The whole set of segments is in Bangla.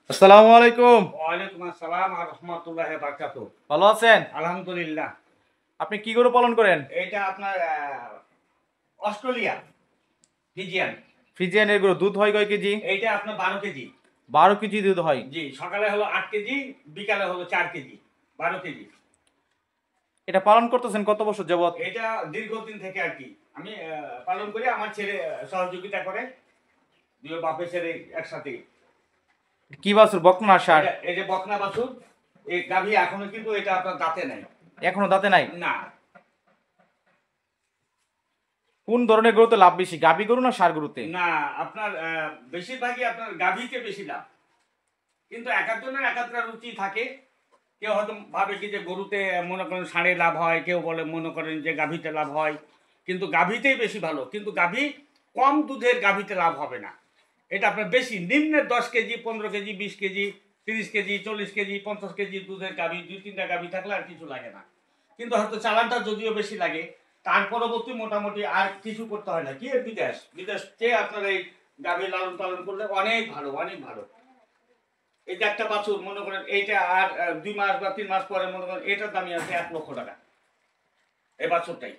আসসালামু আলাইকুম। ওয়ালাইকুম আসসালাম আর রহমতুল্লাহি বারাকাতুহু। ভালো আছেন? আলহামদুলিল্লাহ। আপনি কি গরু পালন করেন? এটা আপনার অস্ট্রেলিয়া ফিজিয়ান। ফ্রিজিয়ান এর গরু দুধ হয় কয় কেজি? এইটা আপনার 12 কেজি। 12 কেজি দুধ হয়। জি, সকালে হলো 8 কেজি, বিকালে হলো 4 কেজি। 12 কেজি। এটা পালন করতেছেন কত বছর যাবত? এটা দীর্ঘদিন থেকে আর কি। আমি পালন করি, আমার ছেলে সহযোগিতা করে। দুই বাপের ছেলে একসাথে। কি বাছুর, বকনা না ষাঁড়? এই যে বকনা বাছুর, এই গাভী এখনো কিন্তু এটা আপনার দাঁতে নাই। এখনো দাঁতে নাই? না। কোন ধরনের গরুতে লাভ বেশি, গাভী গরু না ষাঁড় গরুতে? না, আপনার বেশিরভাগই আপনার গাভীতে বেশি লাভ। কিন্তু একাধজনের একাধটা রুচি থাকে। কেউ হয়তো ভাবে কি যে গরুতে মনে করেন ষাঁড়ে লাভ হয়, কেউ বলে মনে করেন যে গাভীতে লাভ হয়, কিন্তু গাভীতেই বেশি ভালো। কিন্তু গাভী কম দুধের গাভীতে লাভ হবে না। এটা আপনার বেশি নিম্নে 10 KG, 15 KG, 20 KG, 30 KG, 40 KG, 50 KG দুধের গাভী, 2-3টা গাভী থাকলে আর কিছু লাগে না। কিন্তু হয়তো চালানটা যদিও বেশি লাগে, তার পরবর্তী মোটামুটি আর কিছু করতে হয় না। কি এর বিদেশ বিদেশ চেয়ে আপনার এই গাভী লালন পালন করলে অনেক ভালো, অনেক ভালো। এই যে একটা বাছুর মনে করেন এইটা আর 2 মাস বা 3 মাস পরে মনে করেন এটার দামই আছে 1 লক্ষ টাকা, এই বাছুরটাই।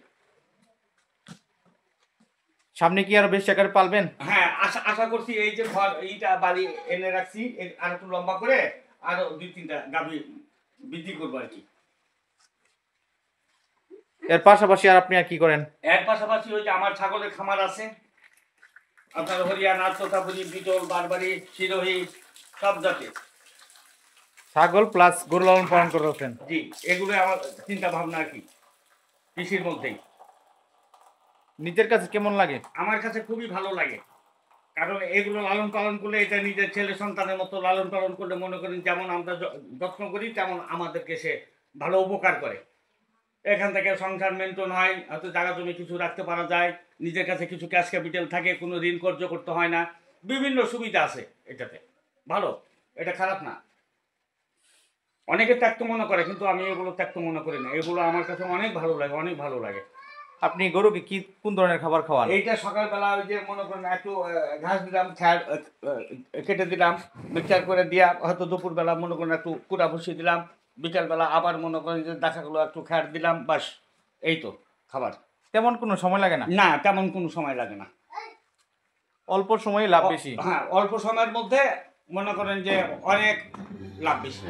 সামনে কি আরো বেশি আকারে পালবেন? হ্যাঁ, আশা আশা করছি এই যে ঘর এইটা বাড়ি এনে রাখছি, আর একটু লম্বা করে আরো 2-3টা গাভী বৃদ্ধি করবো আর কি। এর পাশাপাশি আর আপনি আর কি করেন? এর পাশাপাশি ওই যে আমার ছাগলের খামার আছে, আপনার হরিয়ানা, তোতাপুরি, বিটল, বারবারি, সিরোহী, সব জাতের। ছাগল প্লাস গরু লালন পালন করতেছেন? জি, এগুলো আমার চিন্তা ভাবনা আর কি, কৃষির মধ্যেই। নিজের কাছে কেমন লাগে? আমার কাছে খুবই ভালো লাগে, কারণ এগুলো লালন পালন করলে এটা নিজের ছেলে সন্তানের মতো লালন পালন করলে মনে করেন যেমন আমরা যত্ন করি তেমন আমাদেরকে সে ভালো উপকার করে। এখান থেকে সংসার মেনটেন হয়, হয়তো জায়গা জমি কিছু রাখতে পারা যায়, নিজের কাছে কিছু ক্যাশ ক্যাপিটাল থাকে, কোনো ঋণ কর্য করতে হয় না, বিভিন্ন সুবিধা আছে এটাতে। ভালো, এটা খারাপ না। অনেকে ত্যাক্ত মনে করে, কিন্তু আমি এগুলো ত্যাক্ত মনে করি না। এগুলো আমার কাছে অনেক ভালো লাগে, অনেক ভালো লাগে। আপনি গরুকে কি কোন ধরনের খাবার খাওয়ান? এইটা সকালবেলা ওই যে মনে করেন একটু ঘাস দিলাম, খ্যার কেটে দিলাম, মিক্সচার করে দিয়া হয়তো দুপুরবেলা মনে করেন একটু কুড়া বসিয়ে দিলাম, বিকালবেলা আবার মনে করেন যে দেখাগুলো একটু খ্যার দিলাম, বাস। এই তো খাবার। তেমন কোনো সময় লাগে না? না, তেমন কোনো সময় লাগে না। অল্প সময়ে লাভ বেশি? হ্যাঁ, অল্প সময়ের মধ্যে মনে করেন যে অনেক লাভ বেশি।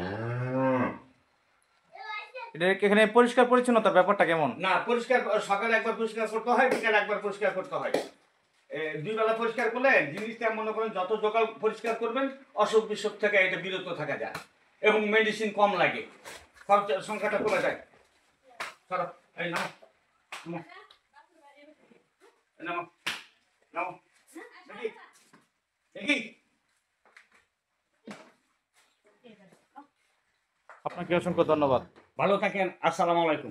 এটা এখানে পরিষ্কার পরিচ্ছন্নতার ব্যাপারটা কেমন? না, পরিষ্কার সকালে একবার পরিষ্কার করতে হয়, বিকালে একবার পরিষ্কার করতে হয়। 2 বেলা পরিষ্কার করলে জিনিসটা মনে করেন যত সকাল পরিষ্কার করবেন অসুখ বিসুখ থেকে এটা বিরত থাকা যায়, এবং মেডিসিন কম লাগে, খরচ সংখ্যাটা কমে যায়। সরো, এই নাও, নাও, নাও, নাও, দেখি, দেখি। আপনাকে অসংখ্য ধন্যবাদ। ভালো থাকেন। আসসালামু আলাইকুম।